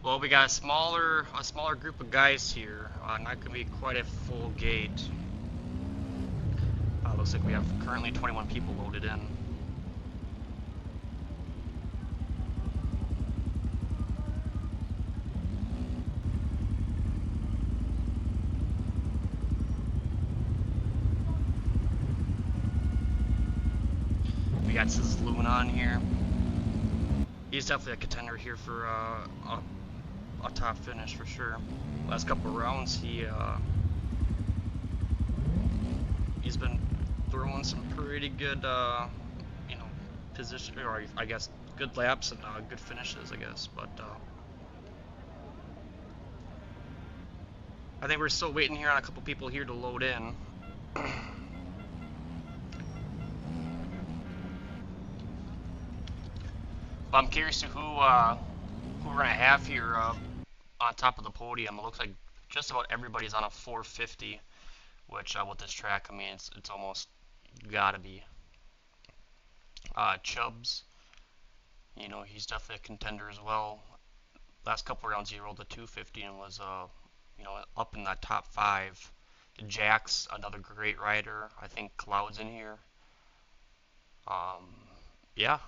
Well, we got a smaller group of guys here. Not gonna be quite a full gate. Looks like we have currently 21 people loaded in. We got Luna on here. He's definitely a contender here for a top finish for sure. Last couple of rounds, he's been throwing some pretty good, position, or I guess good laps and good finishes, I guess. But I think we're still waiting here on a couple people here to load in. But I'm curious to who we're gonna have here on top of the podium. It looks like just about everybody's on a 450, which with this track, I mean, it's almost gotta be. Chubbs, he's definitely a contender as well. Last couple rounds, he rolled a 250 and was up in that top 5. Jack's another great rider. I think Cloud's in here. Yeah.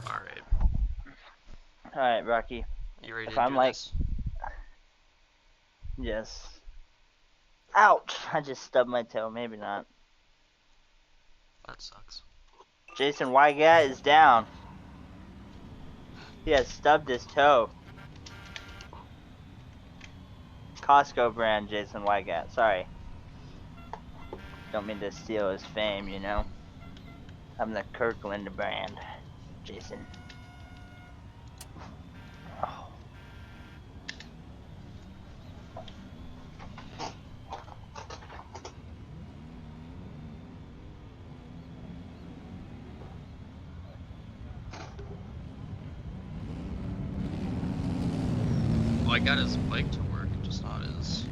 Alright. Alright, Rocky. You ready to do this? Yes. Ouch! I just stubbed my toe. Maybe not. That sucks. Jason Weigand is down. He has stubbed his toe. Costco brand Jason Weigand. Sorry. Don't mean to steal his fame, you know. I'm the Kirkland brand. Jason. Oh. Well, I got his bike to work, just not his.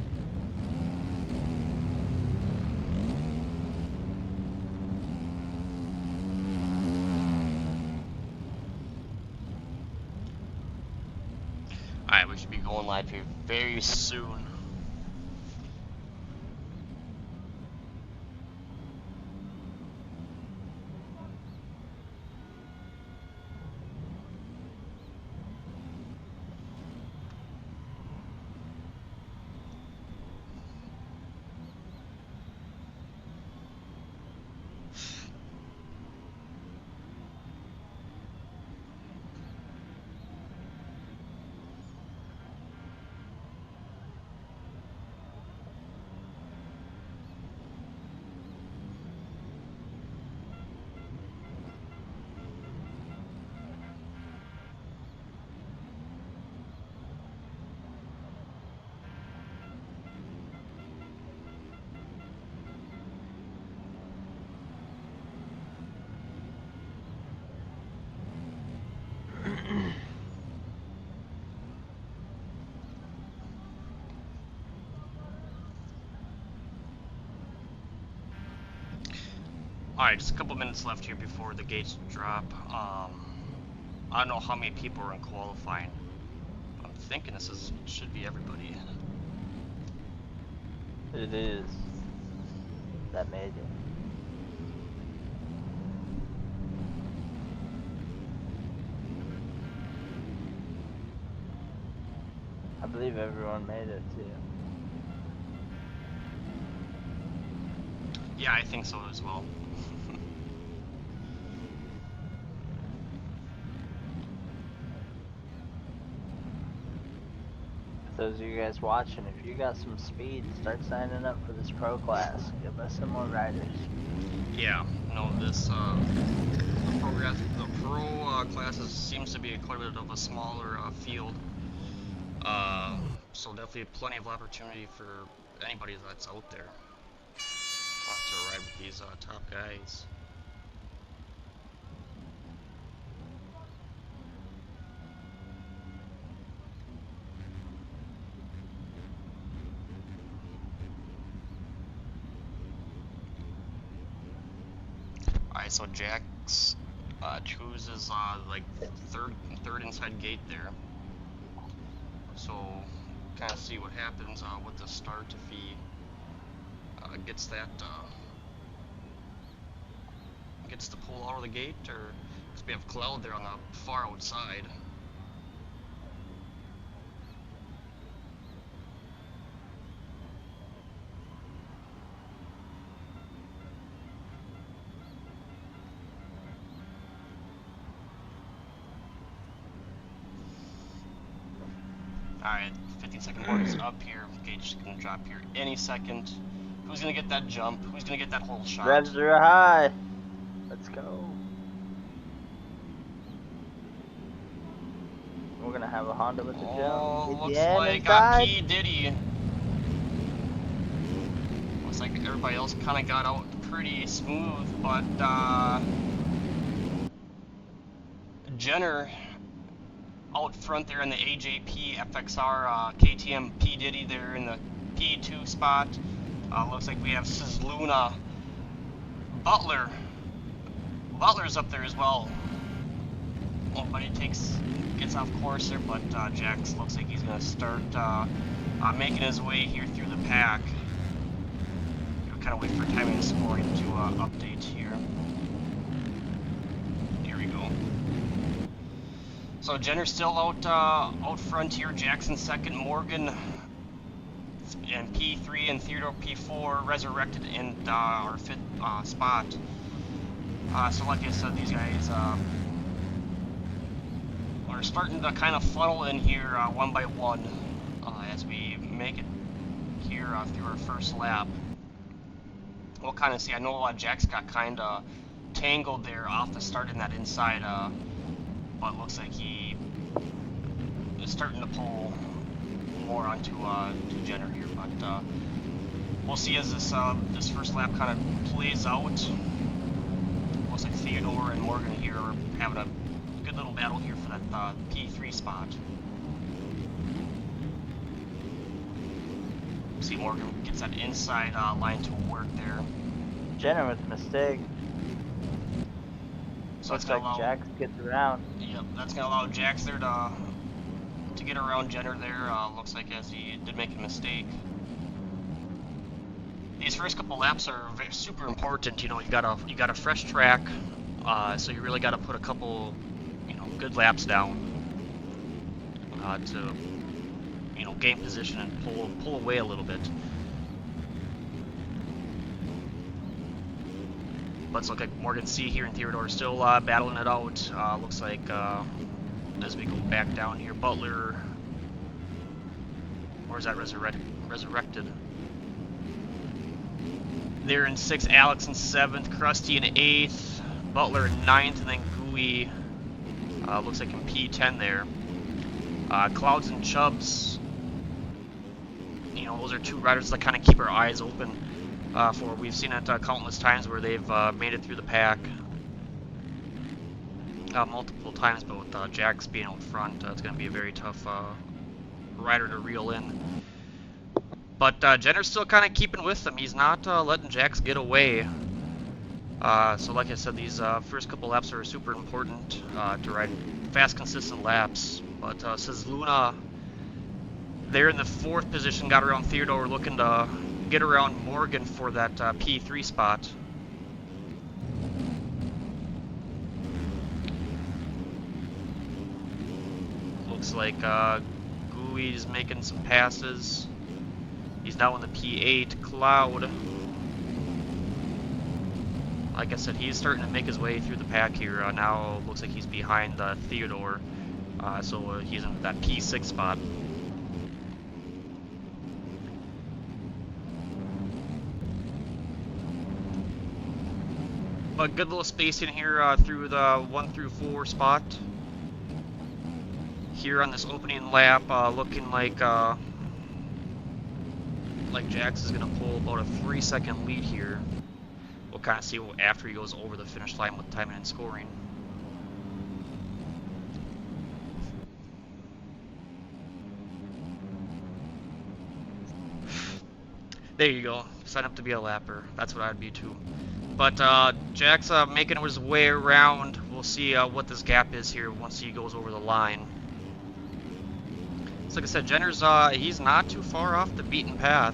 Alright, we should be going live here very soon. Alright, just a couple minutes left here before the gates drop. I don't know how many people are in qualifying. I'm thinking should be everybody. It is. That made it. I believe everyone made it too. Yeah, I think so as well. Those of you guys watching, if you got some speed, start signing up for this pro class. Give us some more riders. Yeah, no, this the pro classes seems to be quite a bit of a smaller field. Uh, so definitely plenty of opportunity for anybody that's out there to ride with these top guys. Alright, so Jax chooses like third inside gate there. So kind of see what happens with the start if he gets that gets the pull out of the gate, or because we have Cloud there on the far outside. Alright, 15-second mark is up here. Gage is going to drop here any second. Who's going to get that jump? Who's going to get that whole shot? Revs are high. Let's go. We're going to have a Honda with the jump. Oh, looks ATM like P. Diddy. Looks like everybody else kind of got out pretty smooth, but Jenner out front there in the AJP FXR KTM P. Diddy there in the P2 spot. Looks like we have Luna Butler's up there as well. Nobody gets off course there, but Jax looks like he's going to start making his way here through the pack. We'll kind of wait for timing and scoring to update here. Here we go. So Jenner's still out front here. Jackson second, Morgan and P3 and Theodore P4 resurrected in our fifth spot. So like I said, these guys are starting to kind of funnel in here one by one as we make it here through our first lap. We'll kind of see. I know Jax got kind of tangled there off the start in that inside, but looks like he is starting to pull more onto to Jenner here. But we'll see as this first lap kind of plays out. Looks like Theodore and Morgan here are having a good little battle here for that P3 spot. See Morgan gets that inside line to work there. Jenner with a mistake. So looks like Jax gets around. Yep, that's gonna allow Jax there to get around Jenner there. Looks like as he did make a mistake. These first couple laps are super important. You know, you got a fresh track, so you really got to put a couple, good laps down to, gain position and pull away a little bit. Let's look at Morgan C here and Theodore still battling it out. Looks like as we go back down here, Butler, or is that resurrected? They're in 6th, Alex in 7th, Krusty in 8th, Butler in 9th, and then Gooey looks like in P10 there. Clouds and Chubbs, those are two riders that kind of keep our eyes open for. We've seen it countless times where they've made it through the pack multiple times, but with Jax being out front, it's going to be a very tough rider to reel in. But Jenner's still kind of keeping with them. He's not letting Jax get away. So like I said, these first couple laps are super important to ride fast, consistent laps. But says Luna, they're in the 4th position, got around Theodore, looking to get around Morgan for that P3 spot. Looks like Gooey's making some passes. He's now in the P8. Cloud, like I said, he's starting to make his way through the pack here. Now looks like he's behind Theodore, so he's in that P6 spot. But good little spacing here through the 1 through 4 spot. Here on this opening lap, looking like Jax is going to pull about a 3-second lead here. We'll kind of see after he goes over the finish line with timing and scoring. There you go. Sign up to be a lapper. That's what I'd be too. But Jack's making his way around. We'll see what this gap is here once he goes over the line. So like I said, Jenner's he's not too far off the beaten path.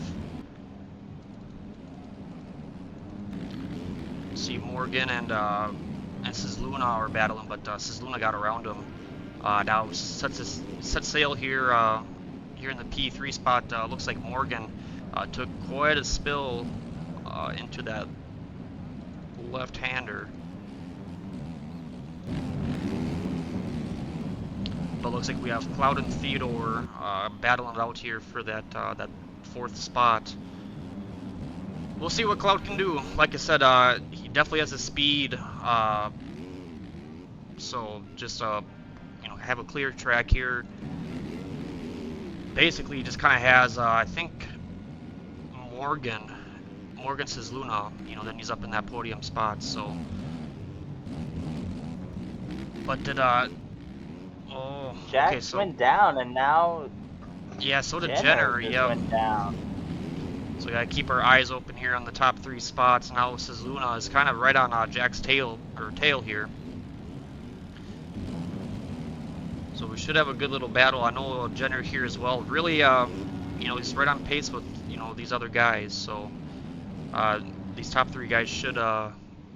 See Morgan and Sizluna are battling, but Sizluna got around him. Now sets sail here here in the P3 spot. Looks like Morgan took quite a spill into that left-hander. But looks like we have Cloud and Theodore battling it out here for that that 4th spot. We'll see what Cloud can do. Like I said, he definitely has the speed. So just you know, have a clear track here. Basically, he just kind of has I think Morgan says Luna. You know, then he's up in that podium spot. So, but did oh, Jax okay, so went down, and now yeah, so did Jenner. Yeah. Went down. So we gotta keep our eyes open here on the top 3 spots. Now Sizluna is kind of right on Jack's tail here. So we should have a good little battle. I know Jenner here as well. Really, you know, he's right on pace with, you know, these other guys. So these top 3 guys should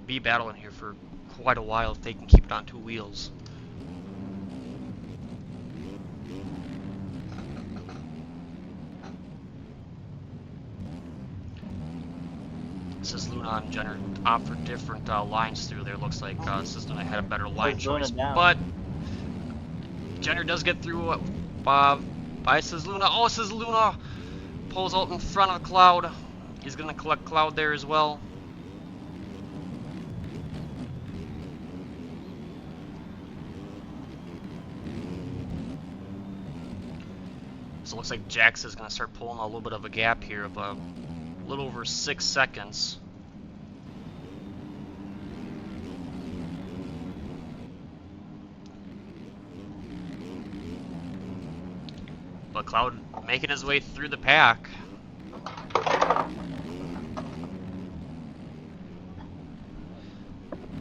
be battling here for quite a while if they can keep it on 2 wheels. Sizluna and Jenner opt for different lines through there. Looks like Sizluna had a better line choice, but Jenner does get through by Sizluna. Oh, Sizluna pulls out in front of Cloud. He's gonna collect Cloud there as well. So it looks like Jax is gonna start pulling a little bit of a gap here of a little over 6 seconds. But Cloud making his way through the pack.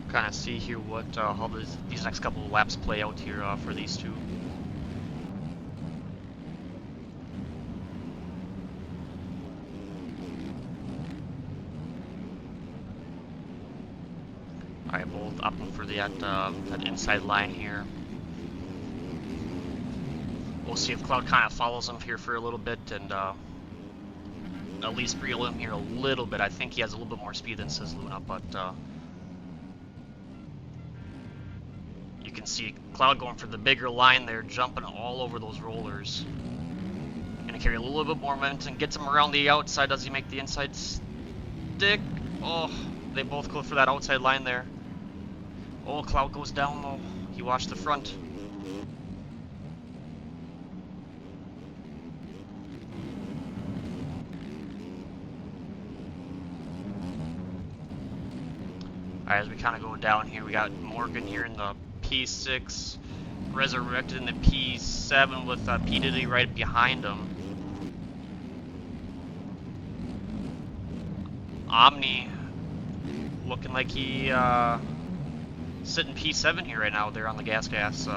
Kind of see here what how these next couple of laps play out here for these two. Alright, both up for that inside line here. We'll see if Cloud kind of follows him here for a little bit and at least reel him here a little bit. I think he has a little bit more speed than Sizluna, but you can see Cloud going for the bigger line there, jumping all over those rollers. Gonna carry a little bit more momentum, gets him around the outside. Does he make the inside stick? Oh, they both go for that outside line there. Oh, Cloud goes down though. He watched the front. Alright, as we kind of go down here, we got Morgan here in the P6, Resurrected in the P7 with P. Diddy right behind him. Omni looking like he sitting P7 here right now there on the gas. Good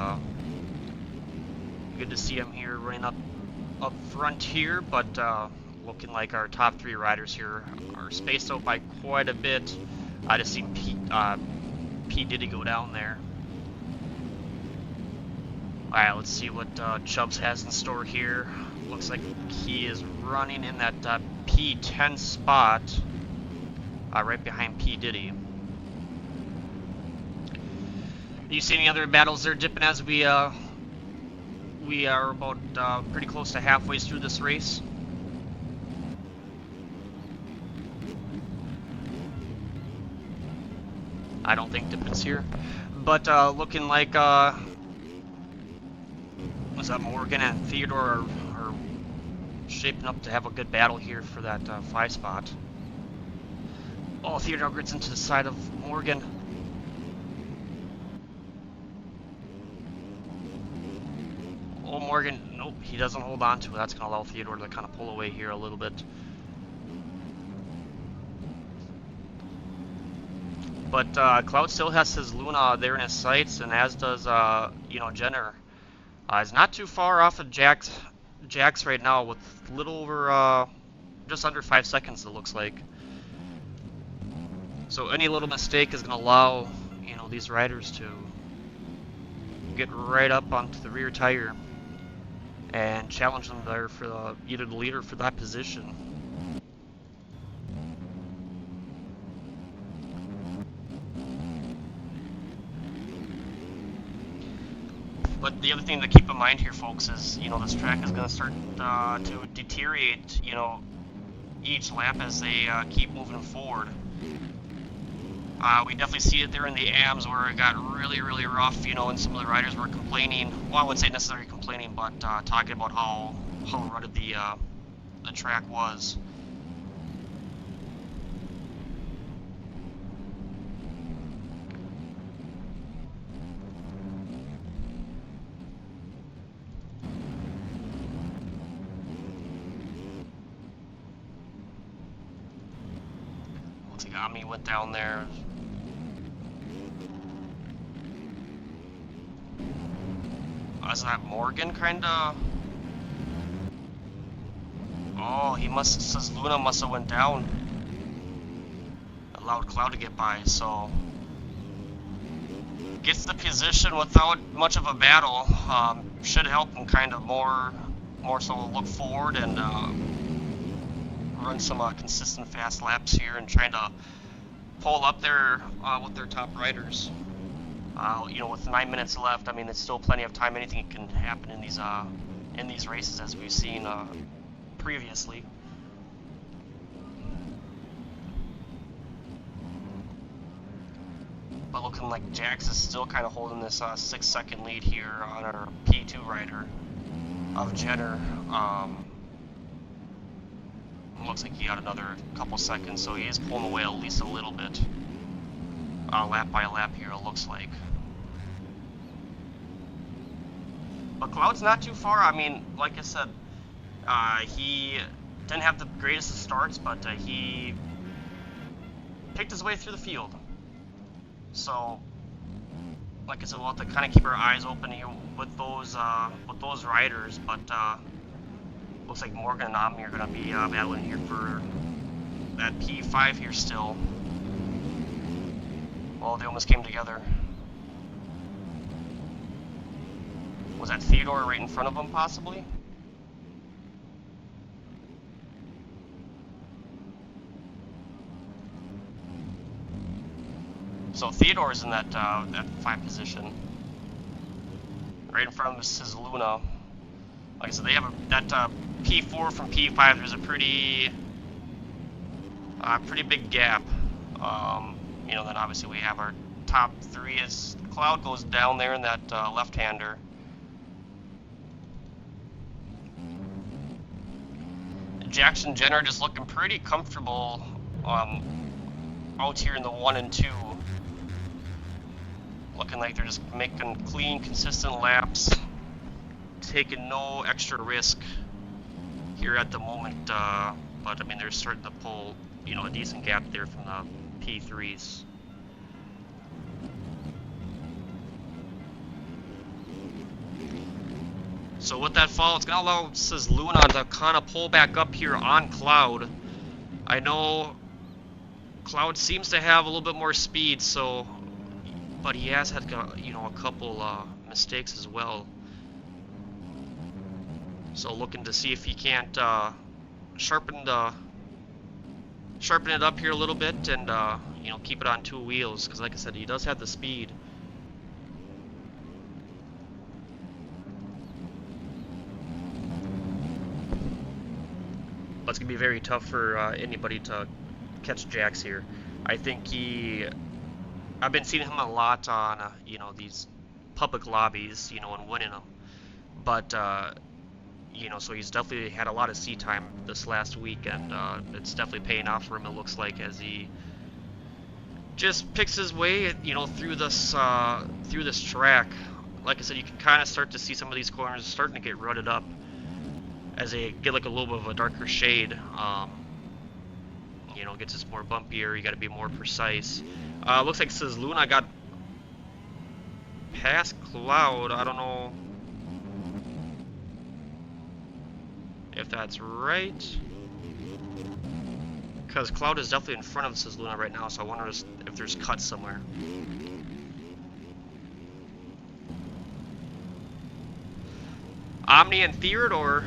to see him here running up front here, but looking like our top 3 riders here are spaced out by quite a bit. I just seen P. Diddy go down there. Alright, let's see what Chubbs has in store here. Looks like he is running in that P10 spot, right behind P. Diddy. Do you see any other battles there dipping as we are about pretty close to halfway through this race? I don't think Dippin's here. But looking like was that Morgan and Theodore are shaping up to have a good battle here for that 5 spot. Oh, Theodore gets into the side of Morgan. Oh, Morgan, nope, he doesn't hold on to it. That's going to allow Theodore to kind of pull away here a little bit. But Cloud still has his Luna there in his sights, and as does, Jenner. He's not too far off of Jax right now with a little over, just under 5 seconds, it looks like. So any little mistake is going to allow, these riders to get right up onto the rear tire and challenge them there for either the leader for that position. But the other thing to keep in mind here, folks, is, this track is going to start to deteriorate, each lap as they keep moving forward. We definitely see it there in the AMs where it got really, really rough, and some of the riders were complaining. Well, I wouldn't say necessarily complaining, but talking about how rutted the track was. Looks like Ami went down there. Is that Morgan, kinda? Oh, says Luna must have went down. Allowed Cloud to get by, so gets the position without much of a battle. Should help him kind of more so look forward and run some consistent fast laps here and trying to pull up there with their top riders. With 9 minutes left, I mean, it's still plenty of time. Anything can happen in these races, as we've seen previously. But looking like Jax is still kind of holding this 6-second lead here on our P2 rider of Jenner. Looks like he got another couple seconds, so he is pulling away at least a little bit. Lap by lap here, it looks like. But Cloud's not too far. I mean, like I said, he didn't have the greatest of starts, but he picked his way through the field. So, like I said, we'll have to kind of keep our eyes open here with those riders. But looks like Morgan and Ami are going to be battling here for that P5 here still. Well, they almost came together. Was that Theodore right in front of him, possibly? So Theodore's in that 5 position. Right in front of him is Luna. Like I said, they have that P4 from P5. There's a pretty big gap. Then obviously we have our top 3 as Cloud goes down there in that left-hander. Jackson Jenner just looking pretty comfortable out here in the 1 and 2. Looking like they're just making clean, consistent laps, taking no extra risk here at the moment. But I mean, they're starting to pull, a decent gap there from the P3s. So with that fall, it's going to allow, says Luna, to kind of pull back up here on Cloud. I know Cloud seems to have a little bit more speed, but he has had, a couple mistakes as well. So looking to see if he can't sharpen it up here a little bit and keep it on 2 wheels, because like I said, he does have the speed. But it's gonna be very tough for anybody to catch Jax here. I think he I've been seeing him a lot on you know, these public lobbies, you know, and winning them. But you know, so he's definitely had a lot of seat time this last week, and it's definitely paying off for him. It looks like as he just picks his way, you know, through this track. Like I said, you can kind of start to see some of these corners starting to get rutted up as they get like a little bit of a darker shade. You know, gets just more bumpier. You got to be more precise. Looks like says Luna got past Cloud. I don't know if that's right, because Cloud is definitely in front of says Luna right now. So I wonder if there's cuts somewhere. Omni and Theodore.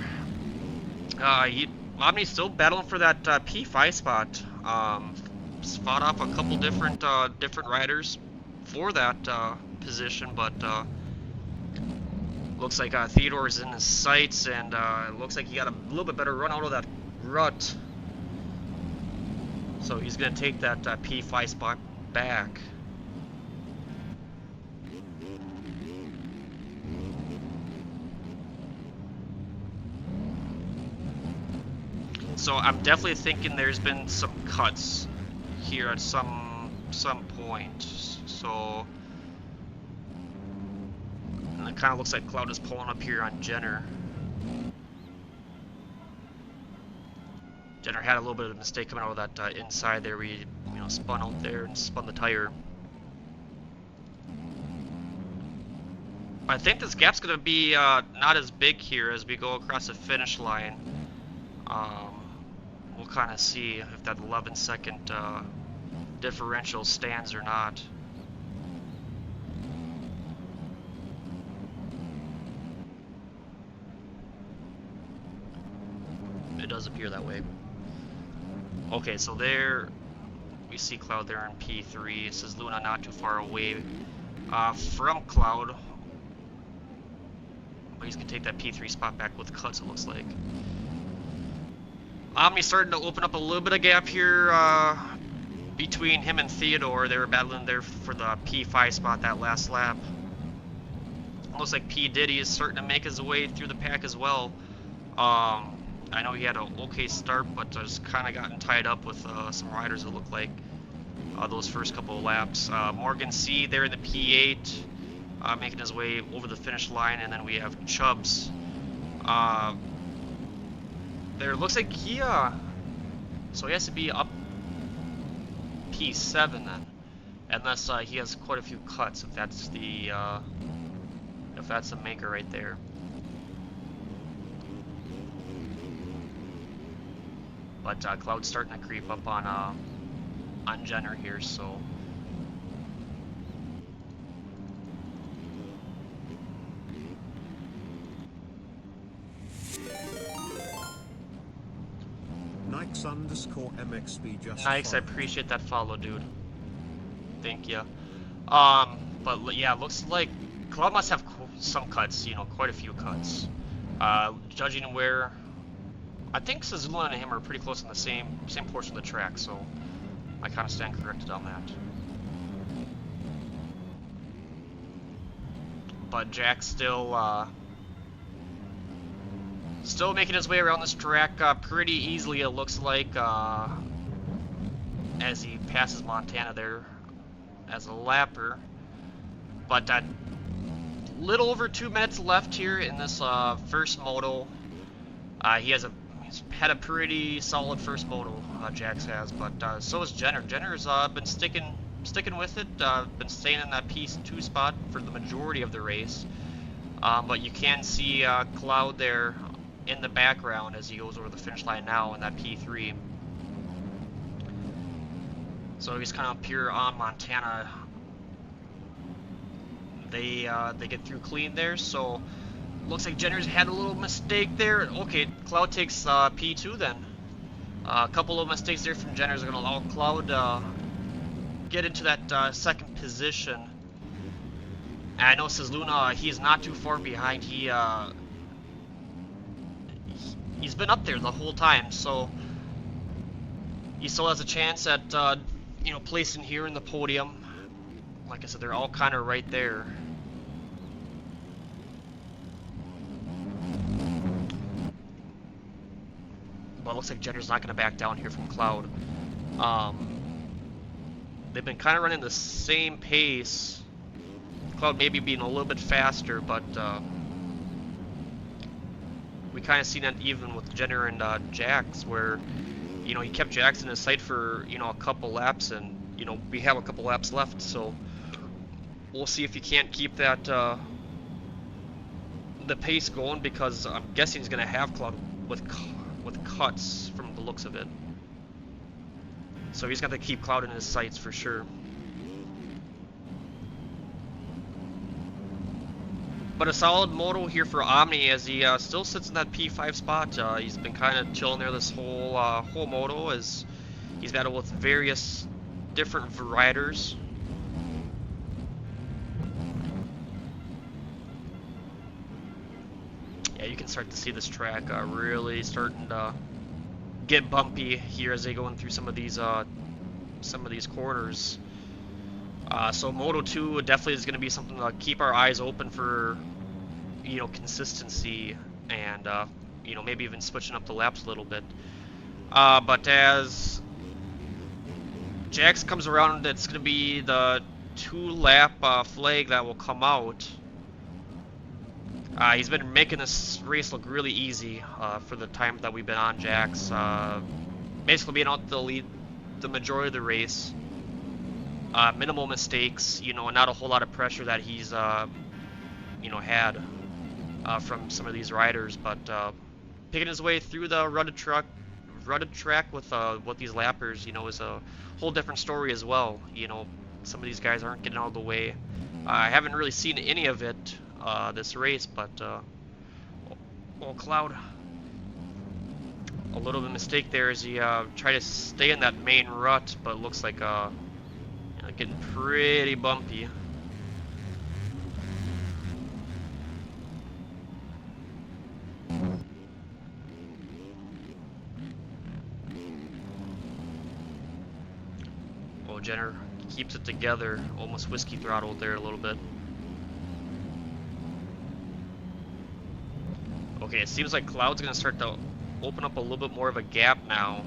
Omni's still battling for that P5 spot. Fought off a couple different riders for that position, but looks like Theodore is in his sights, and looks like he got a little bit better run out of that rut. So he's going to take that P5 spot back. So I'm definitely thinking there's been some cuts here at some point. So and it kind of looks like Cloud is pulling up here on Jenner. Jenner had a little bit of a mistake coming out of that inside there. We spun out there and spun the tire. I think this gap's going to be not as big here as we go across the finish line. We'll kind of see if that 11-second differential stands or not. It does appear that way. Okay, so there we see Cloud there in P3. It says Luna not too far away from Cloud. But he's going to take that P3 spot back with cuts, it looks like. Omni's starting to open up a little bit of gap here between him and Theodore. They were battling there for the P5 spot that last lap. Looks like P. Diddy is starting to make his way through the pack as well. I know he had an okay start, but just kind of gotten tied up with some riders, it looked like, those first couple of laps. Morgan C. there in the P8, making his way over the finish line, and then we have Chubbs. There looks like he, so he has to be up P7 then, unless he has quite a few cuts, if that's the maker right there. But Cloud's starting to creep up on Jenner here, so. Nikes_MXB just Nikes, I appreciate that follow, dude. Thank you. But yeah, looks like Cloud must have some cuts, quite a few cuts. Judging where, I think Sazula and him are pretty close on the same portion of the track, so I kind of stand corrected on that. But Jack's still making his way around this track pretty easily, it looks like, as he passes Montana there as a lapper. But little over 2 minutes left here in this first moto. He's had a pretty solid first moto, Jax has, but so has Jenner. Jenner's been sticking with it, been staying in that P2 spot for the majority of the race. But you can see Cloud there in the background as he goes over the finish line now in that P3. So he's kind of up here on Montana. They get through clean there, so looks like Jenner's had a little mistake there. Okay, Cloud takes P2 then. A couple of mistakes there from Jenner's are going to allow Cloud get into that second position. And I know says Luna, he's not too far behind. He's been up there the whole time, so he still has a chance at placing here in the podium. like I said, they're all kind of right there. But it looks like Jenner's not going to back down here from Cloud. They've been kind of running the same pace. Cloud maybe being a little bit faster, but we kind of seen that even with Jenner and Jax, where he kept Jax in his sight for a couple laps, and we have a couple laps left, so we'll see if he can't keep that the pace going, because I'm guessing he's going to have Cloud with cuts from the looks of it. So he's got to keep Cloud in his sights for sure. But a solid moto here for Omni, as he still sits in that P5 spot. He's been kind of chilling there this whole moto, as he's battled with various different riders. Yeah, you can start to see this track really starting to get bumpy here as they go in through some of these corners. So Moto 2 definitely is going to be something to keep our eyes open for, consistency, and maybe even switching up the laps a little bit. But as Jax comes around, it's going to be the 2-lap flag that will come out. He's been making this race look really easy for the time that we've been on Jax. Basically being out the lead the majority of the race. Minimal mistakes, and not a whole lot of pressure that he's, had from some of these riders. But picking his way through the rutted track with these lappers, is a whole different story as well. Some of these guys aren't getting out of the way. I haven't really seen any of it this race, but Cloud, a little bit of mistake there as he tried to stay in that main rut, but it looks like getting pretty bumpy. Oh, Jenner keeps it together, almost whiskey throttled there a little bit. Okay, it seems like Cloud's gonna start to open up a little bit more of a gap now.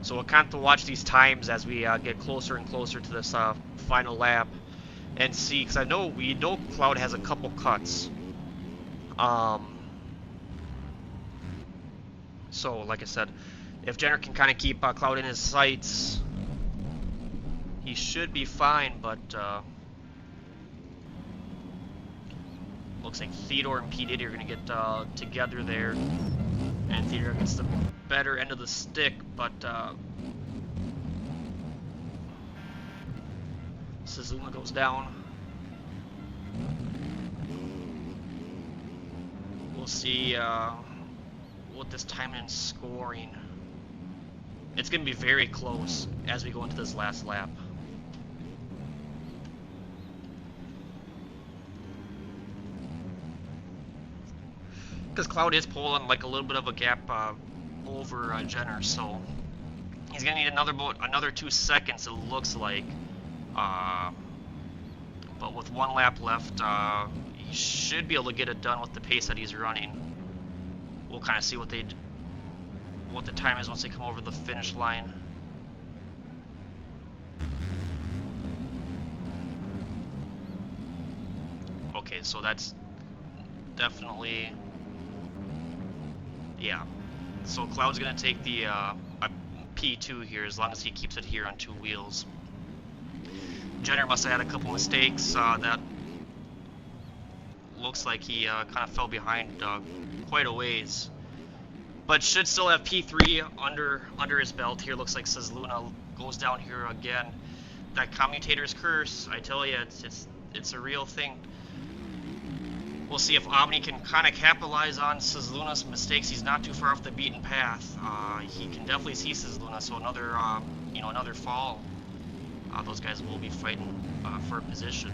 So we'll kind of watch these times as we get closer and closer to this final lap, and see, because we know Cloud has a couple cuts. So like I said, if Jenner can kind of keep Cloud in his sights, he should be fine. But looks like Theodore and P. Diddy are going to get together there. And Theodore gets the better end of the stick, but Suzuka goes down. We'll see what this time in scoring. It's going to be very close as we go into this last lap. Because Cloud is pulling like a little bit of a gap over Jenner, so he's gonna need another 2 seconds, it looks like. But with 1 lap left, he should be able to get it done with the pace that he's running. We'll kind of see what the time is once they come over the finish line. Okay, so that's definitely. Yeah, so Cloud's going to take the P2 here, as long as he keeps it here on 2 wheels. Jenner must have had a couple mistakes. That looks like he kind of fell behind quite a ways. But should still have P3 under his belt here. Looks like Luna goes down here again. That commutator's curse, I tell you, it's a real thing. We'll see if Omni can kind of capitalize on Luna's mistakes. He's not too far off the beaten path. He can definitely see Luna, so another fall. Those guys will be fighting for a position.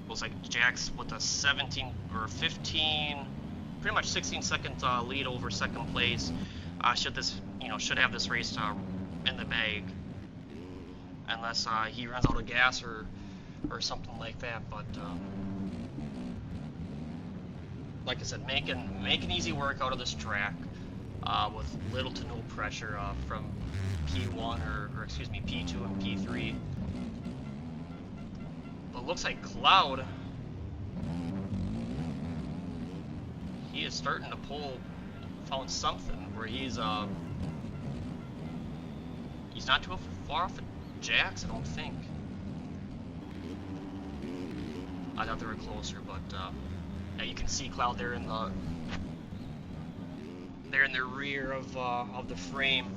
Looks like Jax with a 17 or 15, pretty much 16-second lead over second place. should have this race in the bag, unless he runs out of gas or something like that. But like I said, making easy work out of this track with little to no pressure from P1 or excuse me P2 and P3. But looks like Cloud, he is starting to found something where he's not too far off of Jax, I don't think. I thought they were closer, but yeah, you can see Cloud there in the rear of the frame.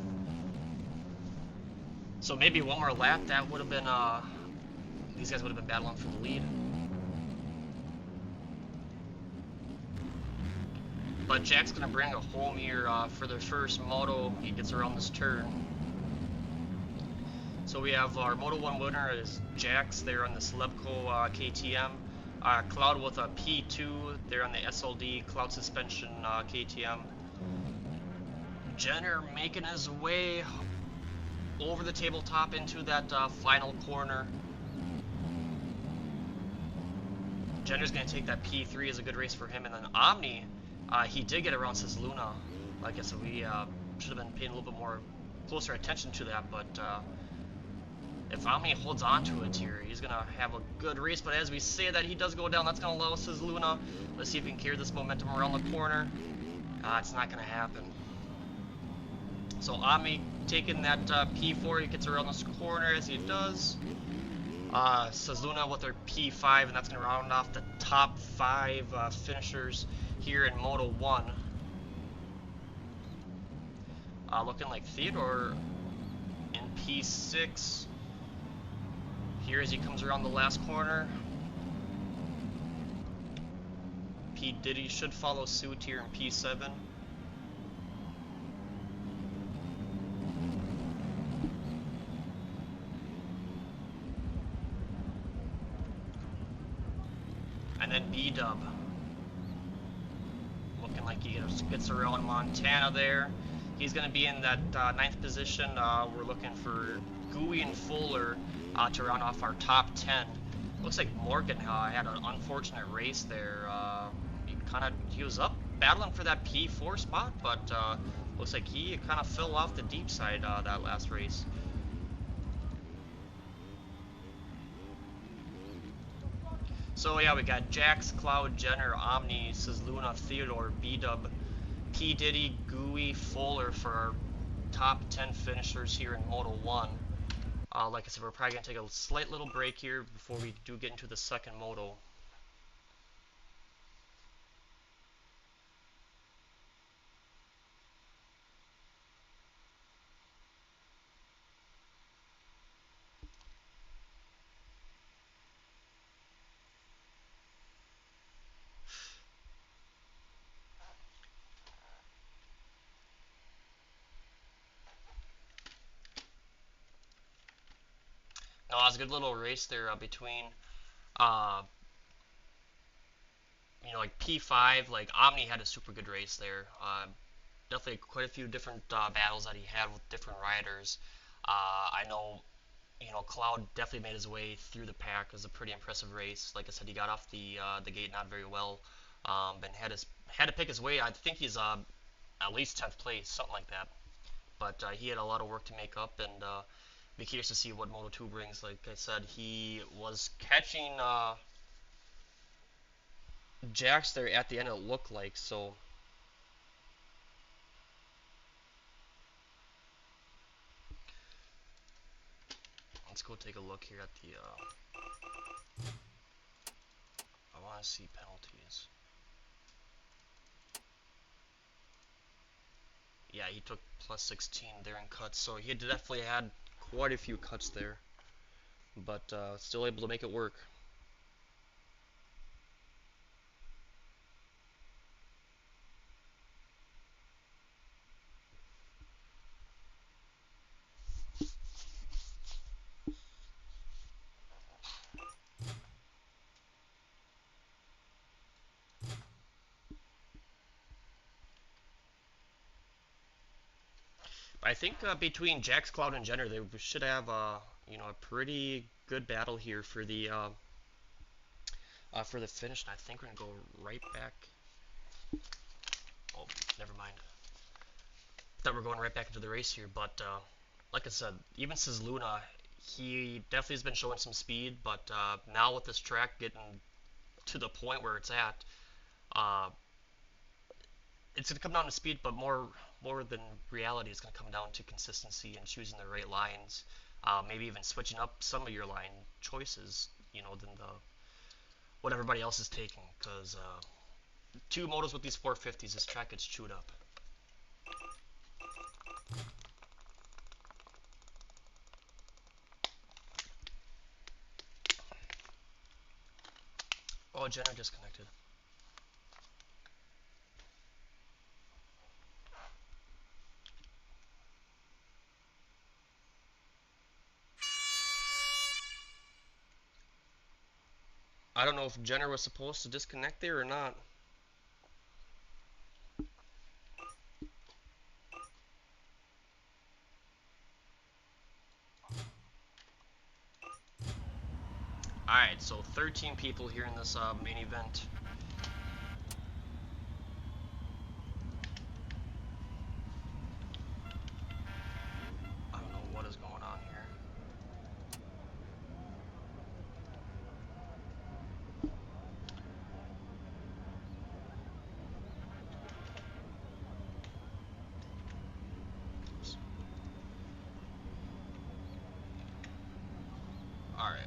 So maybe one more lap, that would have been these guys would have been battling for the lead. But Jack's gonna bring a home here for their first moto. He gets around this turn. So we have our Moto 1 winner is Jax there on the Celebco KTM. Cloud with a P2 there on the SLD Cloud Suspension KTM. Jenner making his way over the tabletop into that final corner. Jenner's going to take that P3 as a good race for him. And then Omni, he did get around Luna. Like I said, we should have been paying a little bit more closer attention to that, but if Omni holds on to it here, he's going to have a good race. But as we say that, he does go down. That's going to allow Luna. Let's see if he can carry this momentum around the corner. It's not going to happen. So Omni taking that P4, he gets around this corner as he does. Luna with her P5, and that's going to round off the top 5 finishers here in Moto 1. Looking like Theodore in P6 here as he comes around the last corner. P Diddy should follow suit here in P7. And then B-Dub, looking like he gets around Montana there. He's going to be in that 9th position. We're looking for Gooey and Fuller to round off our top 10. Looks like Morgan had an unfortunate race there. He was up battling for that P4 spot, but looks like he kind of fell off the deep side that last race. So yeah, we got Jax, Cloud, Jenner, Omni, Luna, Theodore, B-Dub, P Diddy, Gooey, Fuller for our top 10 finishers here in Moto 1. Like I said, we're probably going to take a slight little break here before we do get into the second moto. No, it was a good little race there between, like P5, like Omni had a super good race there. Definitely quite a few different battles that he had with different riders. I know, Cloud definitely made his way through the pack. It was a pretty impressive race. Like I said, he got off the gate not very well, and had to pick his way. I think he's at least 10th place, something like that. But he had a lot of work to make up, and be curious to see what Moto 2 brings. Like I said, he was catching Jax there at the end, it looked like. So let's go take a look here at the I want to see penalties. Yeah, he took plus 16 there in cuts, so he definitely had quite a few cuts there, but still able to make it work. I think between Jax, Cloud, and Jenner, they should have a pretty good battle here for the finish. And I think we're gonna go right back. Oh, never mind. Thought we're going right back into the race here, but like I said, even since Luna, he definitely has been showing some speed. But now with this track getting to the point where it's at, uh, it's gonna come down to speed, but more than reality, it's gonna come down to consistency and choosing the right lines. Maybe even switching up some of your line choices, than the what everybody else is taking. Because two motos with these 450s, this track gets chewed up. Oh, Jenna disconnected. I don't know if Jenner was supposed to disconnect there or not. Alright, so 13 people here in this main event. I don't know what is going on here. Alright.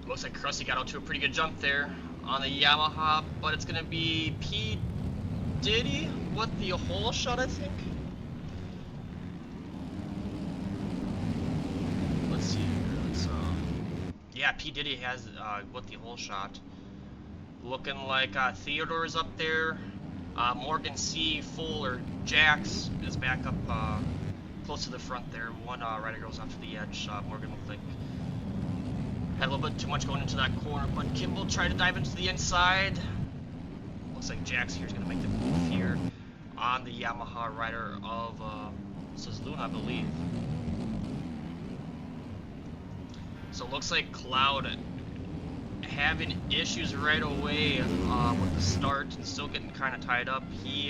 Looks like Krusty got out to a pretty good jump there on the Yamaha, but it's going to be P. Diddy with the hole shot, I think. Let's see here. Yeah, P. Diddy has with the hole shot. Looking like Theodore's up there. Morgan C. Fuller, Jax is back up close to the front there. One rider goes off to the edge. Morgan looked like had a little bit too much going into that corner, but Kimball tried to dive into the inside. Looks like Jax here is going to make the move here on the Yamaha rider of this is Luna, I believe. So it looks like Cloud having issues right away with the start and still getting kind of tied up. He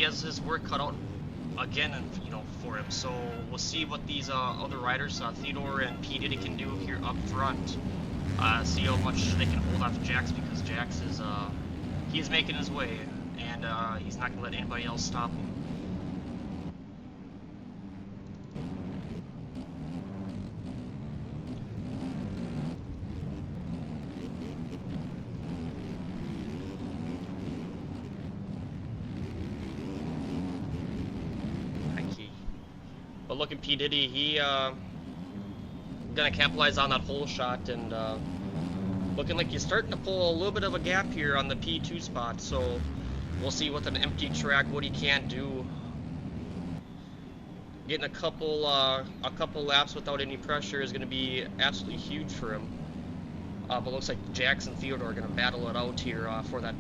has his work cut out again, for him. So we'll see what these other riders, Theodore and P. Diddy, can do here up front. See how much they can hold off Jax, because Jax is he's making his way, and he's not gonna let anybody else stop him. But look at P. Diddy, he gonna capitalize on that hole shot, and looking like he's starting to pull a little bit of a gap here on the P2 spot. So we'll see with an empty track what he can do. Getting a couple laps without any pressure is gonna be absolutely huge for him. But looks like Jax and Theodore are gonna battle it out here for that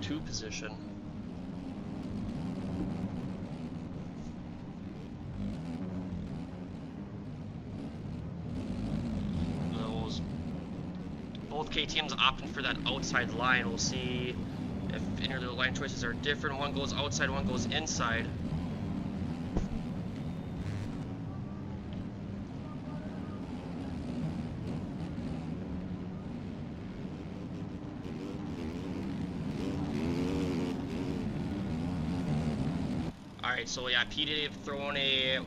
2 position. Both KTM's opting for that outside line. We'll see if any of the line choices are different. One goes outside, one goes inside. Alright, so yeah, P. Diddy have thrown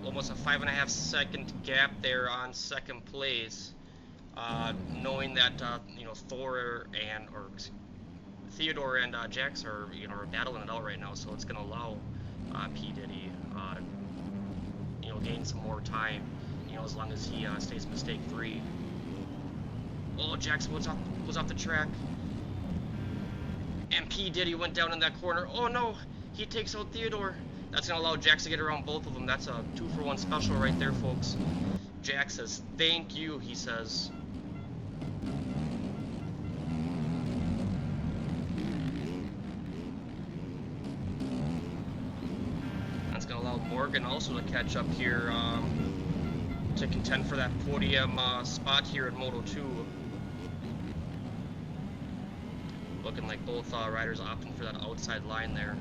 almost a 5.5 second gap there on second place. Knowing that Theodore and Jax are battling it out right now, so it's going to allow P. Diddy gain some more time, as long as he stays mistake free. Oh, Jax was off the track, and P. Diddy went down in that corner. Oh no, he takes out Theodore. That's going to allow Jax to get around both of them. That's a 2-for-1 special right there, folks. Jax says, thank you, he says. That's going to allow Morgan also to catch up here to contend for that podium spot here at Moto 2. Looking like both riders opting for that outside line there.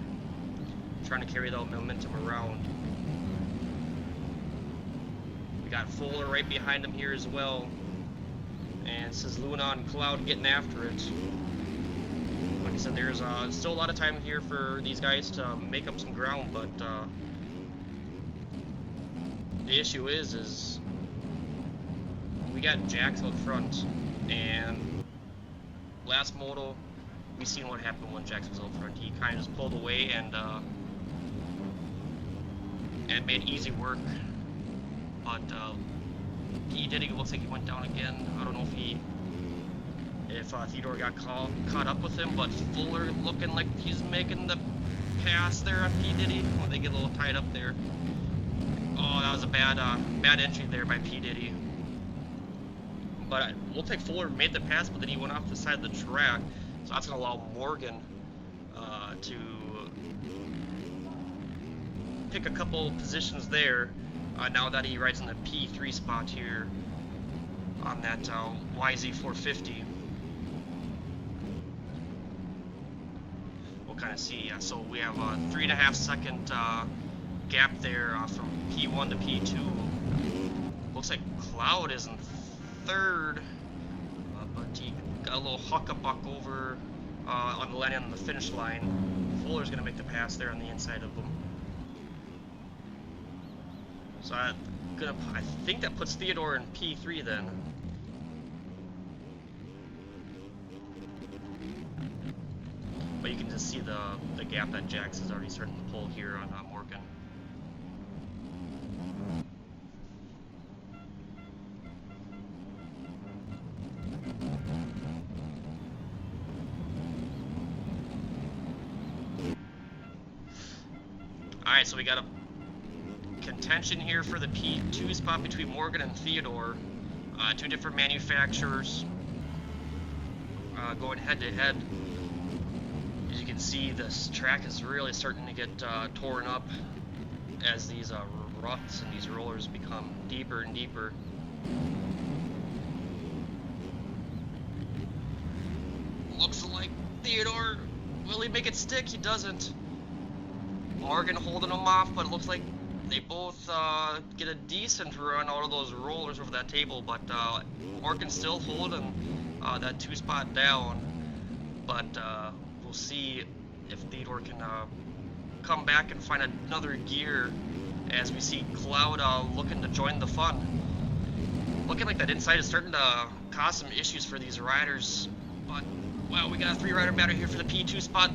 Trying to carry that momentum around. We got Fuller right behind him here as well. And says Luna and Cloud getting after it. Like I said, there's still a lot of time here for these guys to make up some ground, but the issue is we got Jax out front, and last moto we seen what happened when Jax was out front. He kind of just pulled away and made easy work. But he did. It looks like he went down again. I don't know if Theodore got caught up with him, but Fuller looking like he's making the pass there on P. Diddy. Oh, they get a little tied up there. Oh, that was a bad entry there by P. Diddy. But it looked like Fuller made the pass, but then he went off the side of the track. So that's going to allow Morgan to pick a couple positions there. Now that he rides in the P3 spot here on that YZ450. We'll kind of see. Yeah, so we have a 3.5 second gap there from P1 to P2. Looks like Cloud is in third, but he got a little huck-a-buck over on the landing on the finish line. Fuller's going to make the pass there on the inside of them. So I think that puts Theodore in P3 then. But you can just see the gap that Jax is already starting to pull here on Morgan. Alright, so we got a contention here for the P2 spot between Morgan and Theodore. Two different manufacturers going head to head. As you can see, this track is really starting to get torn up as these ruts and these rollers become deeper and deeper. Looks like Theodore, will he make it stick? He doesn't. Morgan holding him off, but it looks like they both get a decent run out of those rollers over that table, but Morgan's still holding that 2 spot down. But we'll see if Theodore can come back and find another gear as we see Cloud looking to join the fun. Looking like that inside is starting to cause some issues for these riders. But, wow, we got a 3-rider battle here for the P2 spot.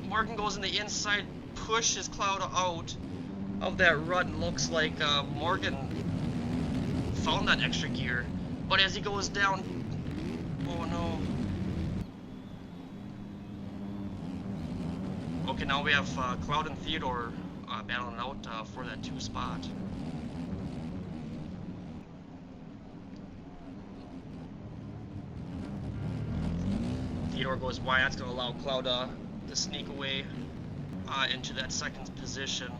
Morgan goes in the inside, pushes Cloud out of that rut, and looks like Morgan found that extra gear. But as he goes down, oh no. Okay, now we have Cloud and Theodore battling out for that 2 spot. Theodore goes wide. That's going to allow Cloud to sneak away into that 2nd position.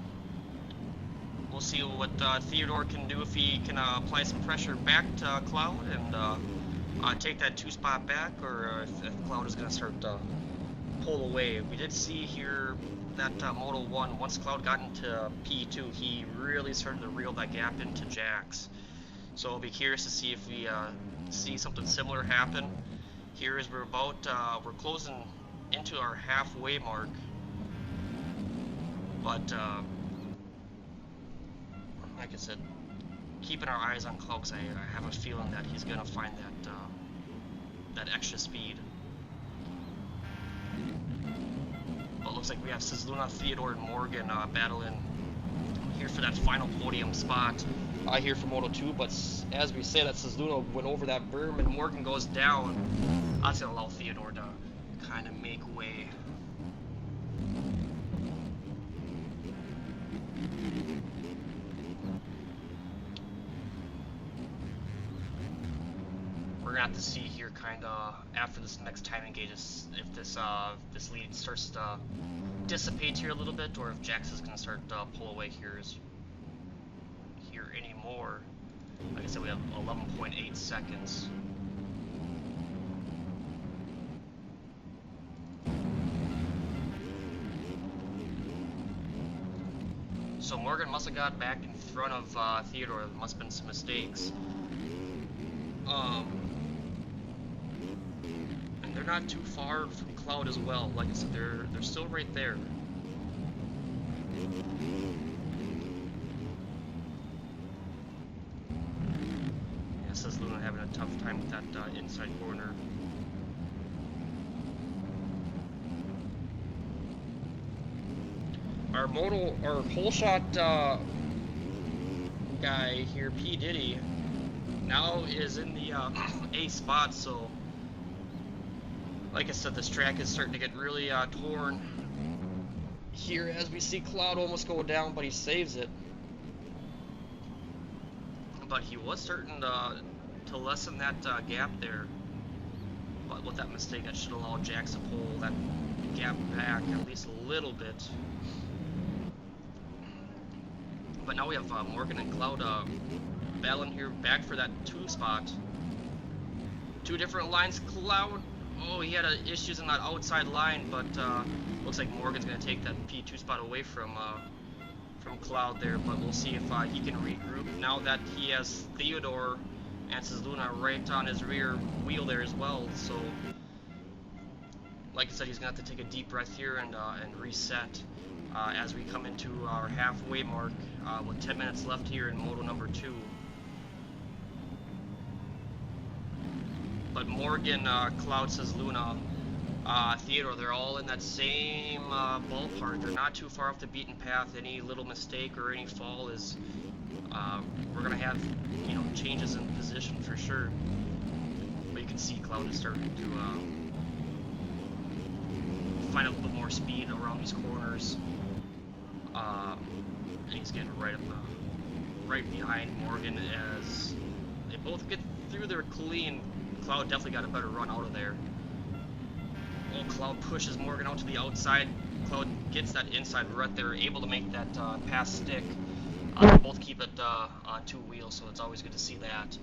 We'll see what Theodore can do, if he can apply some pressure back to Cloud and take that 2 spot back, or if Cloud is going to start to pull away. We did see here that Moto 1, once Cloud got into P2, he really started to reel that gap into Jax. So I'll be curious to see if we see something similar happen here as we're closing into our halfway mark. But like I said, keeping our eyes on Cloud, because I have a feeling that he's gonna find that extra speed. But it looks like we have Sizluna, Theodore, and Morgan battling here for that final podium spot here for Moto 2. But as we say, that Sizluna went over that berm and Morgan goes down. That's gonna allow Theodore to kind of make way. gonna have to see here, kind of after this next timing gauge, if this lead starts to dissipate here a little bit, or if Jax is gonna start to pull away here anymore. Like I said, we have 11.8 seconds. So Morgan must have got back in front of Theodore. There must have been some mistakes. And they're not too far from Cloud as well. Like I said, they're still right there. Yeah, says Luna having a tough time with that inside corner. Our pole shot guy here, P. Diddy, now is in the A spot, so like I said, this track is starting to get really torn here as we see Cloud almost go down, but he saves it. But he was starting to lessen that gap there, but with that mistake, that should allow Jax to pull that gap back at least a little bit. But now we have Morgan and Cloud battling here back for that 2 spot. 2 different lines. Cloud, oh, he had issues in that outside line, but looks like Morgan's going to take that P2 spot away from Cloud there. But we'll see if he can regroup now that he has Theodore and Luna right on his rear wheel there as well. So, like I said, he's going to have to take a deep breath here and reset. As we come into our halfway mark with 10 minutes left here in Moto number 2. But Morgan, Cloud, Luna, Theodore, they're all in that same ballpark. They're not too far off the beaten path. Any little mistake or any fall is, we're going to have, changes in position for sure. But you can see Cloud is starting to find a little bit more speed around these corners. And he's getting right behind Morgan as they both get through there clean. Cloud definitely got a better run out of there. Oh, Cloud pushes Morgan out to the outside. Cloud gets that inside rut there, able to make that pass stick. They both keep it on 2 wheels, so it's always good to see that.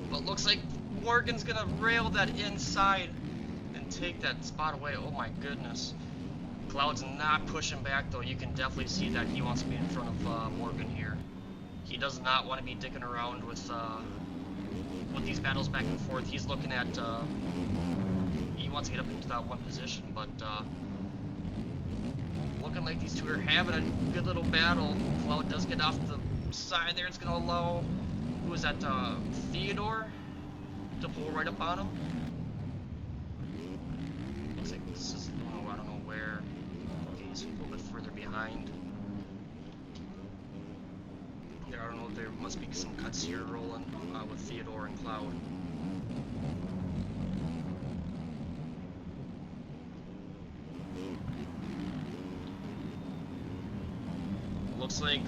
But looks like Morgan's gonna rail that inside and take that spot away. Oh my goodness. Cloud's not pushing back though. You can definitely see that he wants to be in front of Morgan here. He does not want to be dicking around with these battles back and forth. He's looking at he wants to get up into that 1 position, but looking like these 2 are having a good little battle. Cloud does get off the side there. It's gonna allow, who is that, Theodore to pull right up on him. Looks like this is, oh, I don't know where. Okay, he's a little bit further behind. There, I don't know, there must be some cuts here rolling with Theodore and Cloud. Looks like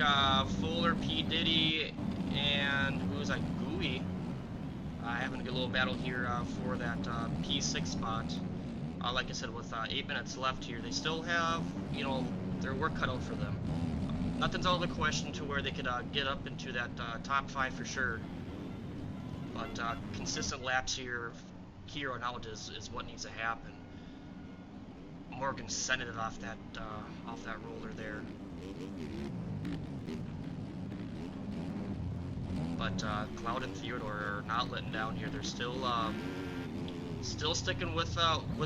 Fuller, P. Diddy, and who's that, Gooey, having a good little battle here for that P6 spot. Like I said, with 8 minutes left here, they still have, their work cut out for them. Nothing's out of the question to where they could get up into that top 5 for sure. But consistent laps here on out is what needs to happen. Morgan sending it off that roller there. But Cloud and Theodore are not letting down here. They're still sticking with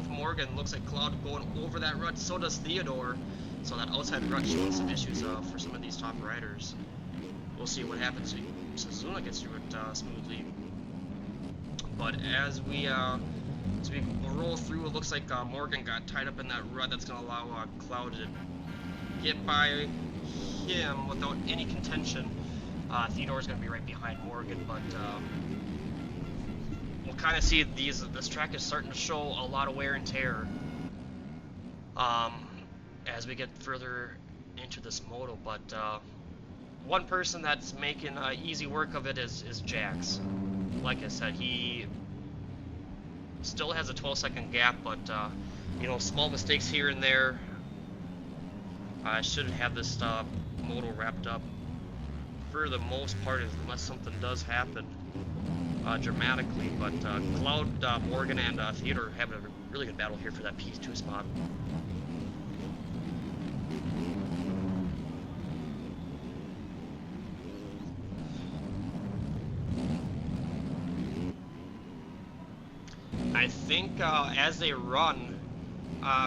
Morgan. Looks like Cloud going over that rut. So does Theodore. So that outside rut showing some issues for some of these top riders. We'll see what happens. Suzuka gets through it smoothly. But as we roll through, it looks like Morgan got tied up in that rut. That's going to allow Cloud to get by him without any contention. Theodore's going to be right behind Morgan, but we'll kind of see this track is starting to show a lot of wear and tear as we get further into this moto. But one person that's making easy work of it is Jax. Like I said, he still has a 12-second gap, but you know, small mistakes here and there. I should have this Moto wrapped up for the most part, unless something does happen dramatically. But Cloud, Morgan, and Theodore having a really good battle here for that P2 spot. I think as they run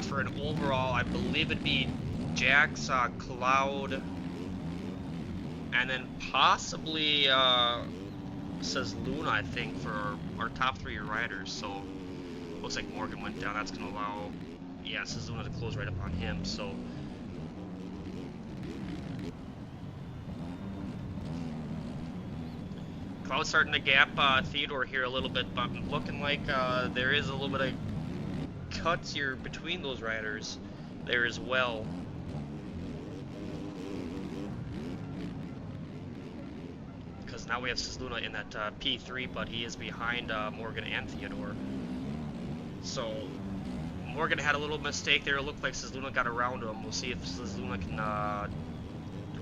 for an overall, I believe it'd be Jax, Cloud, and then possibly says Luna, I think, for our top 3 riders. So looks like Morgan went down. That's going to allow, yeah, says Luna to close right up on him. So Cloud starting to gap Theodore here a little bit, but looking like there is a little bit of cuts here between those riders there as well. Because now we have Luna in that P3, but he is behind Morgan and Theodore. So Morgan had a little mistake there. It looked like Luna got around him. We'll see if Luna can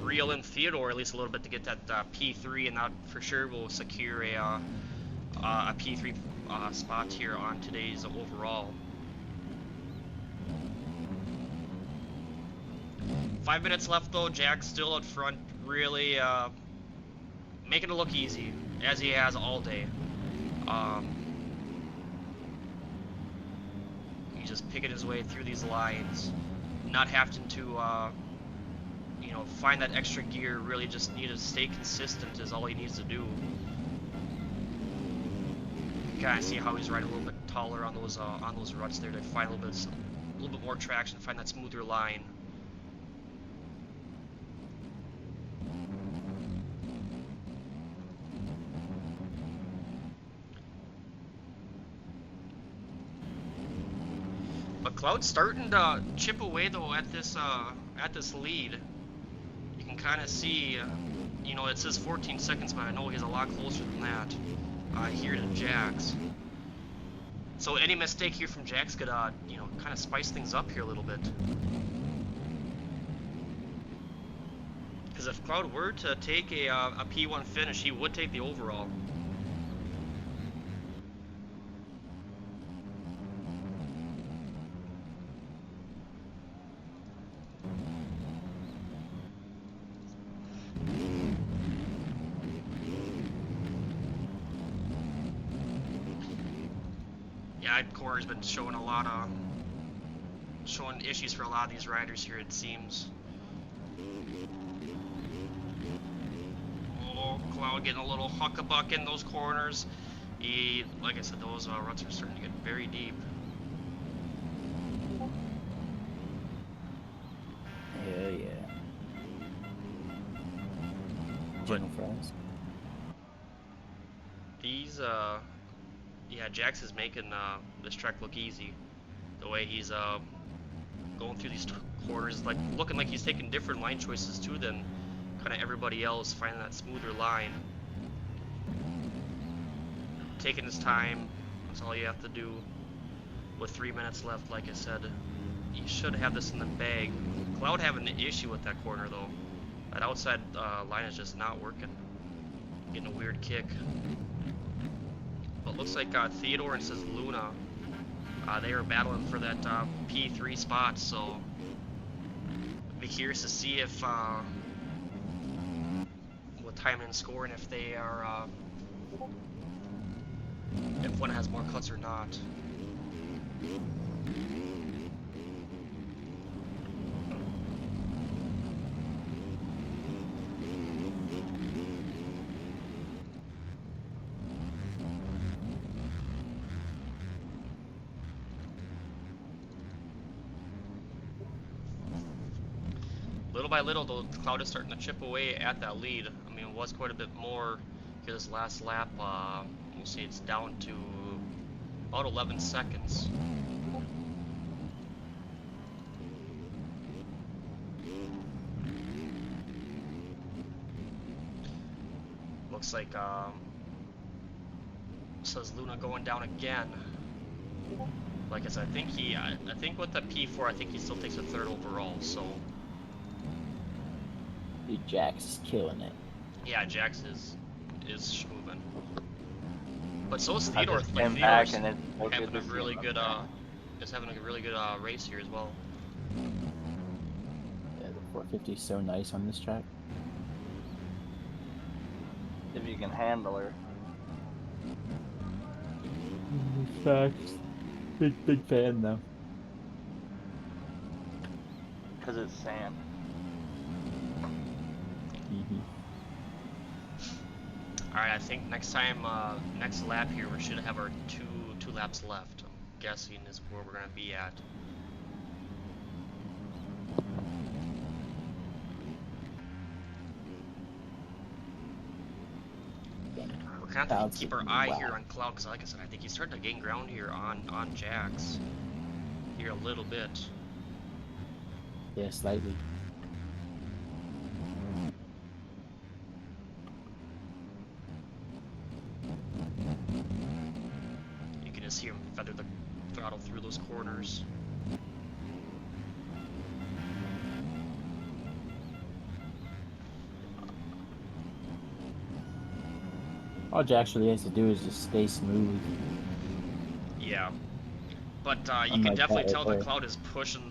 reel in Theodore at least a little bit to get that P3, and that for sure will secure a P3 spot here on today's overall. 5 minutes left though. Jack's still up front, really making it look easy, as he has all day. He's just picking his way through these lines, not having to you know, find that extra gear. Really just need to stay consistent is all he needs to do. You kind of see how he's riding a little bit taller on those ruts there to find a little bit more traction, find that smoother line. But Cloud's starting to chip away though at this lead. You can kind of see, you know, it says 14 seconds, but I know he's a lot closer than that here to Jax. So any mistake here from Jax could, you know, kind of spice things up here a little bit. Because if Cloud were to take a P1 finish, he would take the overall. Yeah, Corey's been showing showing issues for a lot of these riders here, it seems. Oh, Cloud getting a little huckabuck in those corners. Like I said, those ruts are starting to get very deep. Yeah. General fries. These, yeah, Jax is making this track look easy. The way he's going through these corners, like looking like he's taking different line choices too than kind of everybody else, finding that smoother line. Taking his time, that's all you have to do. With 3 minutes left, like I said, you should have this in the bag. Cloud having an issue with that corner though. That outside line is just not working. Getting a weird kick. But looks like Theodore and says Luna, they are battling for that P3 spot, so I'd be curious to see if with time and scoring, if they are if one has more cuts or not. Little by little, though, Cloud is starting to chip away at that lead. I mean, it was quite a bit more here this last lap. We'll see it's down to about 11 seconds. looks like says Luna going down again. Like I said, I think with the P4, I think he still takes a third overall. So Dude, Jax is killing it. yeah, Jax is moving. But so is I Theodore. just Like came back Theodore's and it's so having good a to see really him good up is having a really good race here as well. Yeah, the 450 is so nice on this track. there. If you can handle her. Facts. Big fan though. Because it's sand. All right, I think next time, next lap here, we should have our two laps left. I'm guessing is where we're gonna be at. We're kind of have to keep our eye here on Cloud, because like I said, I think he's starting to gain ground here on Jax here a little bit. Yeah, slightly. You can just hear him feather the throttle through those corners. All Jax really has to do is just stay smooth. Yeah, but you can Unlike definitely that tell right that there. Cloud is pushing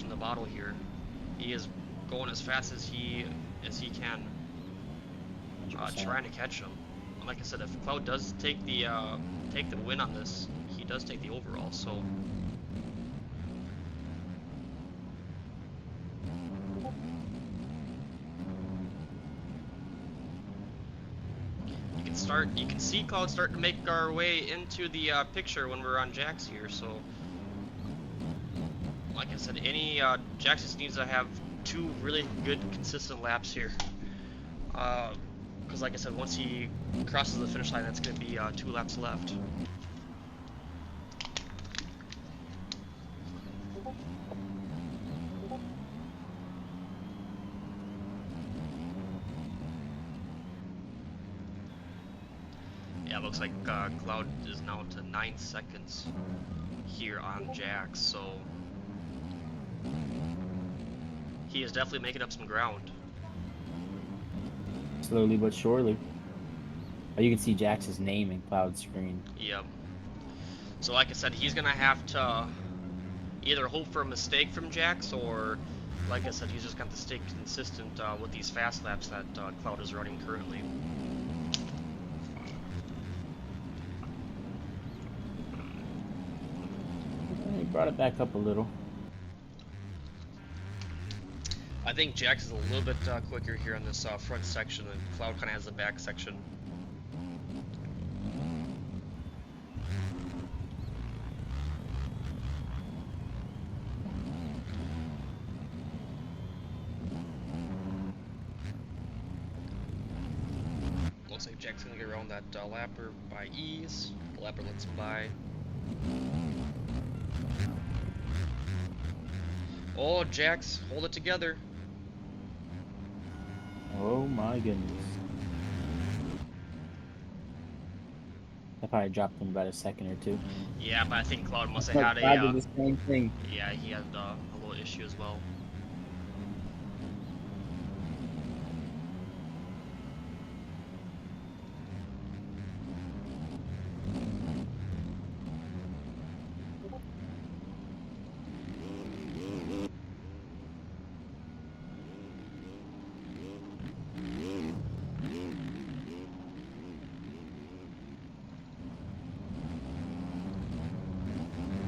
the bottle here. He is going as fast as he can, 100%. trying to catch him. And like I said, if Cloud does take the win on this, he does take the overall. So you can see Cloud starting to make our way into the picture when we're on Jax here. So like I said, Jax just needs to have two really good consistent laps here. Because like I said, once he crosses the finish line, that's going to be 2 laps left. Yeah, it looks like Cloud is now to 9 seconds here on Jax, so he is definitely making up some ground. Slowly but surely. Oh, you can see Jax's name in Cloud's screen. Yep. So like I said, he's gonna have to either hope for a mistake from Jax, or like I said, he's just got to stay consistent with these fast laps that Cloud is running currently. He brought it back up a little. I think Jax is a little bit quicker here on this front section, and Cloud kind of has the back section. Looks like Jack's gonna get around that lapper by ease. The lapper lets him by. Oh, Jax, hold it together. Oh my goodness. That probably dropped him about a second or two. Yeah, but I think Cloud must have Like, had Cloud a. did the same thing. Yeah, he had a little issue as well.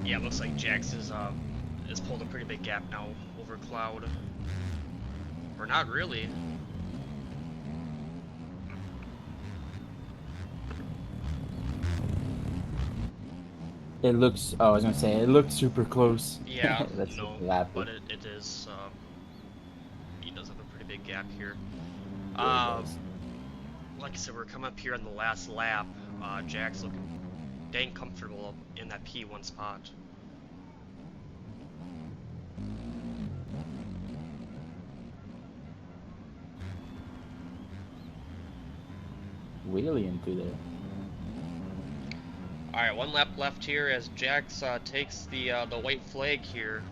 Yeah, it looks like Jax is pulled a pretty big gap now over Cloud. Or not really. It looks. Oh, I was gonna say it looked super close. Yeah, That's no, lapper. but it is. He does have a pretty big gap here. Yeah, it does. Like I said, we're coming up here on the last lap. Jax looking dang comfortable in that P1 spot. wheeling through there. Alright, one lap left here as Jax takes the white flag here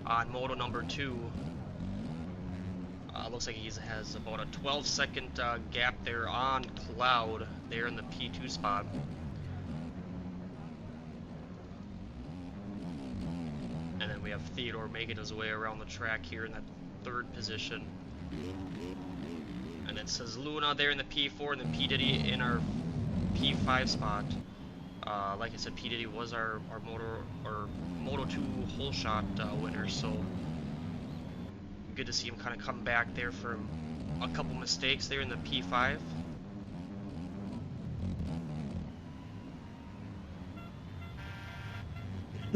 on Moto number 2. Looks like he has about a 12-second gap there on Cloud, there in the P2 spot. And then we have Theodore making his way around the track here in that 3rd position. And it says Luna there in the P4 and then P Diddy in our P5 spot. Like I said, P Diddy was our Moto 2 hole shot winner, so good to see him kind of come back there from a couple mistakes there in the P5.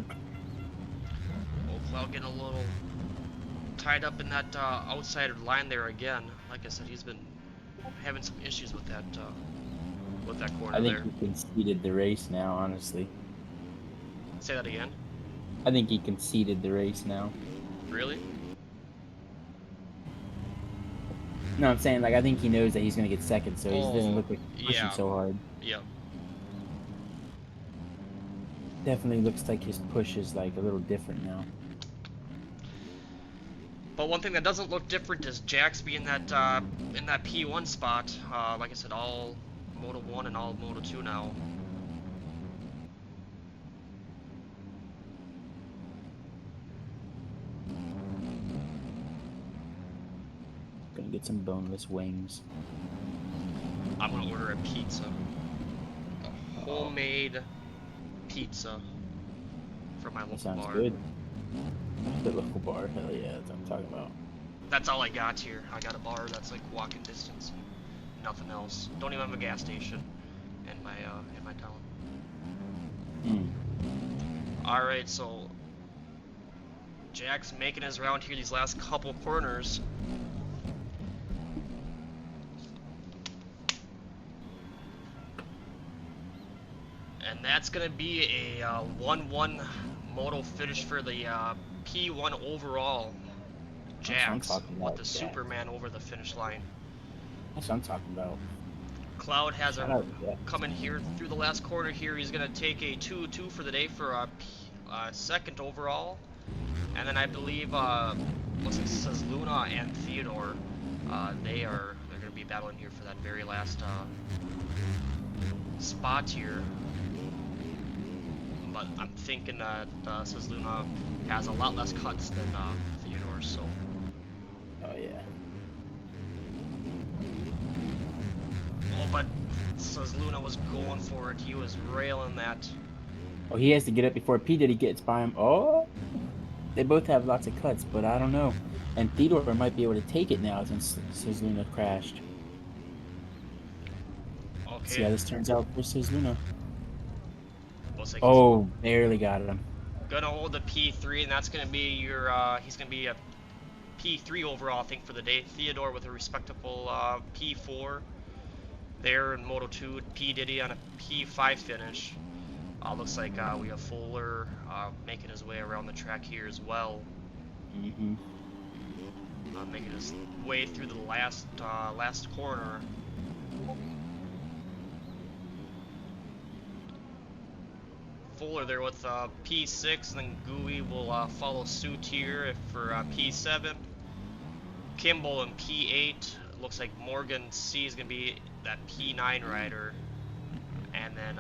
Oh, Cloud getting a little tied up in that outside line there again. Like I said, he's been having some issues with that corner I think there. he conceded the race now, honestly. Say that again. I think he conceded the race now. Really? No, I'm saying, like, I think he knows that he's going to get second, so he doesn't look like he's pushing yeah. so hard. Yep. Definitely looks like his push is, like, a little different now. But one thing that doesn't look different is Jax being that in that P1 spot. Like I said, all Moto 1 and all Moto 2 now. Gonna get some boneless wings. I'm gonna order a pizza. A homemade pizza from my local That sounds bar. good. The local bar, hell yeah, that's what I'm talking about. That's all I got here. I got a bar that's like walking distance, nothing else. Don't even have a gas station in my town. All right, so Jack's making his round here these last couple corners. And that's gonna be a 1-1 moto finish for the P1 overall. Jax with the Superman over the finish line. That's what I'm talking about. Cloud has a coming here through the last corner here. He's gonna take a 2-2 for the day for a second overall, and then I believe looks like it says Luna and Theodore. They're gonna be battling here for that very last spot here. But I'm thinking that says Luna has a lot less cuts than Theodore, so. Oh yeah. Oh, but says Luna was going for it. He was railing that. Oh, he has to get up before P Diddy gets by him. Oh, they both have lots of cuts, but I don't know. And Theodore might be able to take it now since Luna crashed. Okay. See how this turns out for Luna. Like oh, barely got him. Gonna hold the P3, and that's gonna be your. He's gonna be a P3 overall, I think, for the day. Theodore with a respectable P4 there in Moto 2. P Diddy on a P5 finish. Looks like we have Fuller making his way around the track here as well. Making his way through the last corner. Fuller there with P6, and then Gooey will follow suit here for P7. Kimball in P8. Looks like Morgan C is going to be that P9 rider. And then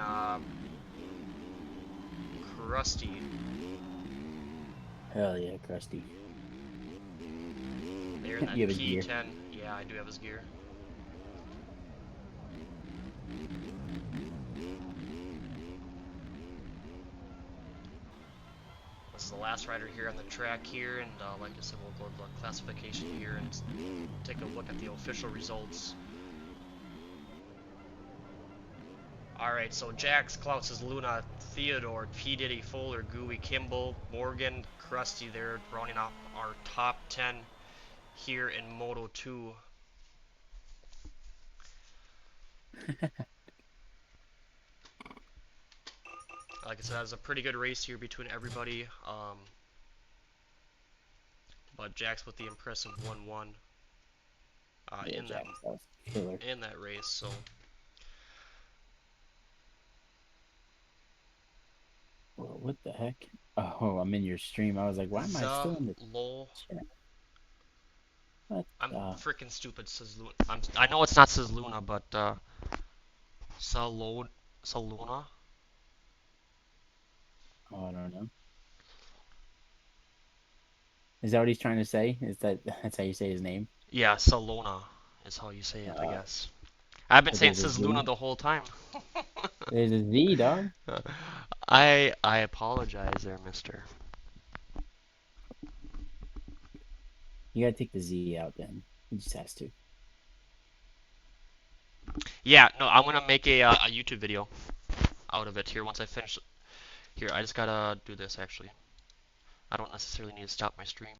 Krusty. Hell yeah, Krusty. There in that P10. Yeah, I do have his gear. This is the last rider here on the track here, and like I said, we'll go to the classification here and take a look at the official results. Alright, so Jax, Klaus, Luna, Theodore, P. Diddy, Fuller, Gooey, Kimball, Morgan, Krusty there, rounding off our top 10 here in Moto 2. Like I said, it was a pretty good race here between everybody. But Jax with the impressive 1-1 in that race. So what the heck? Oh, I'm in your stream. I was like, why am I still in the Zalo. chat? What I'm the? freaking stupid, says Luna. I know it's not says Luna, but Saluna. Oh, I don't know. Is that what he's trying to say? Is that's how you say his name? Yeah, Salona is how you say it, I Uh, guess. I've been but saying there's a says Luna Z. the whole time. There's a Z, dog. I apologize there, mister. You gotta take the Z out then. He just has to. Yeah, no, I'm gonna make a YouTube video out of it here once I finish. Here, I just gotta do this actually. I don't necessarily need to stop my stream.